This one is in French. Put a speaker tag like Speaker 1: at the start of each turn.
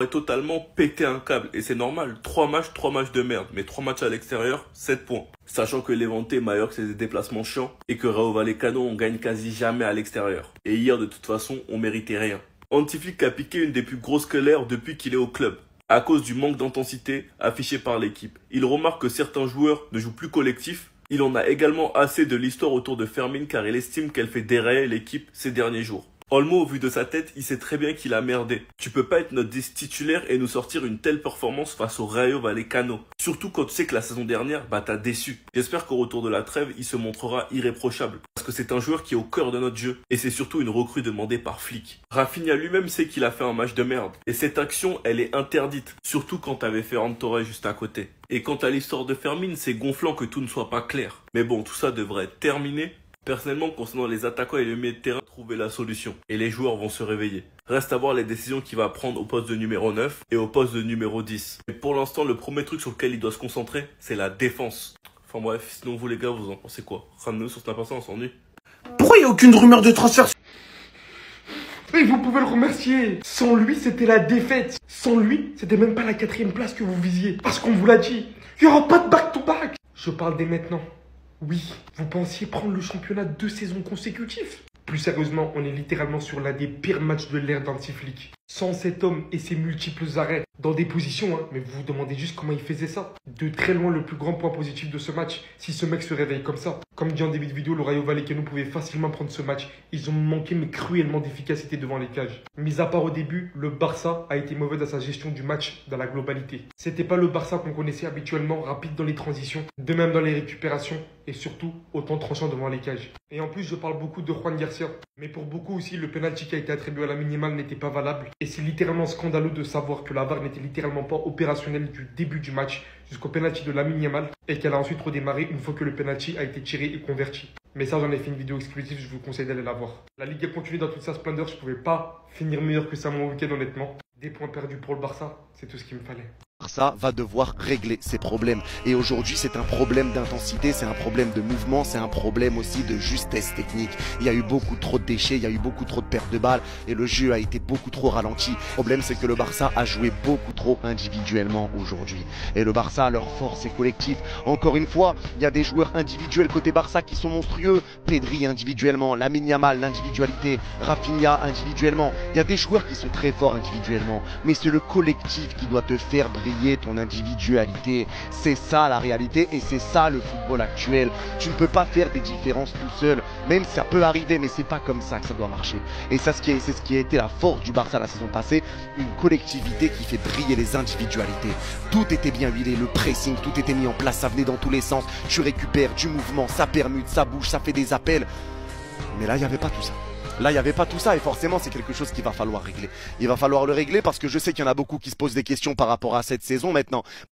Speaker 1: a totalement pété un câble. Et c'est normal, 3 matchs de merde. Mais 3 matchs à l'extérieur, 7 points. Sachant que Levante et Mallorca, c'est des déplacements chiants. Et que Rayo Vallecano, on gagne quasi jamais à l'extérieur. Et hier, de toute façon, on méritait rien. Hansi Flick a piqué une des plus grosses colères depuis qu'il est au club. À cause du manque d'intensité affiché par l'équipe. Il remarque que certains joueurs ne jouent plus collectif. Il en a également assez de l'histoire autour de Fermin car il estime qu'elle fait dérailler l'équipe ces derniers jours. Olmo, au vu de sa tête, il sait très bien qu'il a merdé. Tu peux pas être notre 10 titulaire et nous sortir une telle performance face au Rayo Vallecano. Surtout quand tu sais que la saison dernière, t'as déçu. J'espère qu'au retour de la trêve, il se montrera irréprochable. Parce que c'est un joueur qui est au cœur de notre jeu. Et c'est surtout une recrue demandée par Flick. Rafinha lui-même sait qu'il a fait un match de merde. Et cette action, elle est interdite. Surtout quand t'avais Ferran Torres juste à côté. Et quant à l'histoire de Fermin, c'est gonflant que tout ne soit pas clair. Mais bon, tout ça devrait être terminé. Personnellement, concernant les attaquants et le milieu de terrain, trouver la solution. Et les joueurs vont se réveiller. Reste à voir les décisions qu'il va prendre au poste de numéro 9 et au poste de numéro 10. Mais pour l'instant, le premier truc sur lequel il doit se concentrer, c'est la défense. Enfin bref, sinon vous les gars, vous en pensez quoi? Ramenez-nous sur Snap, on s'ennuie.
Speaker 2: Pourquoi il n'y a aucune rumeur de transfert? Mais vous pouvez le remercier. Sans lui, c'était la défaite. Sans lui, c'était même pas la 4e place que vous visiez. Parce qu'on vous l'a dit, il n'y aura pas de back-to-back. Je parle dès maintenant. Oui, vous pensiez prendre le championnat 2 saisons consécutives? Plus sérieusement, on est littéralement sur l'un des pires matchs de l'ère d'Hansi Flick. Sans cet homme et ses multiples arrêts, dans des positions, mais vous vous demandez juste comment il faisait ça. De très loin, le plus grand point positif de ce match, si ce mec se réveille comme ça. Comme dit en début de vidéo, le Rayo Vallecano pouvait facilement prendre ce match. Ils ont manqué mais cruellement d'efficacité devant les cages. Mis à part au début, le Barça a été mauvais dans sa gestion du match dans la globalité. C'était pas le Barça qu'on connaissait habituellement, rapide dans les transitions, de même dans les récupérations et surtout autant tranchant devant les cages. Et en plus, je parle beaucoup de Juan Garcia. Mais pour beaucoup aussi, le penalty qui a été attribué à la minimale n'était pas valable. Et c'est littéralement scandaleux de savoir que la VAR n'était littéralement pas opérationnelle du début du match jusqu'au penalty de Lamine Yamal et qu'elle a ensuite redémarré une fois que le penalty a été tiré et converti. Mais ça, j'en ai fait une vidéo exclusive, je vous conseille d'aller la voir. La Ligue a continué dans toute sa splendeur, je pouvais pas finir meilleur que ça mon week-end honnêtement. Des points perdus pour le Barça, c'est tout ce qu'il me fallait.
Speaker 3: Barça va devoir régler ses problèmes. Et aujourd'hui, c'est un problème d'intensité, c'est un problème de mouvement, c'est un problème aussi de justesse technique. Il y a eu beaucoup trop de déchets, il y a eu beaucoup trop de pertes de balles et le jeu a été beaucoup trop ralenti. Le problème, c'est que le Barça a joué beaucoup trop individuellement aujourd'hui. Et le Barça, leur force est collective. Encore une fois, il y a des joueurs individuels côté Barça qui sont monstrueux. Pedri individuellement, Lamine Yamal, l'individualité, Rafinha individuellement. Il y a des joueurs qui sont très forts individuellement. Mais c'est le collectif qui doit te faire briller ton individualité. C'est ça la réalité et c'est ça le football actuel. Tu ne peux pas faire des différences tout seul, même ça peut arriver, mais c'est pas comme ça que ça doit marcher. Et ça, c'est ce qui a été la force du Barça la saison passée, une collectivité qui fait briller les individualités. Tout était bien huilé, le pressing, tout était mis en place, ça venait dans tous les sens. Tu récupères du mouvement, ça permute, ça bouge, ça fait des appels. Mais là, il n'y avait pas tout ça. Là, il n'y avait pas tout ça et forcément, c'est quelque chose qu'il va falloir régler. Il va falloir le régler parce que je sais qu'il y en a beaucoup qui se posent des questions par rapport à cette saison maintenant.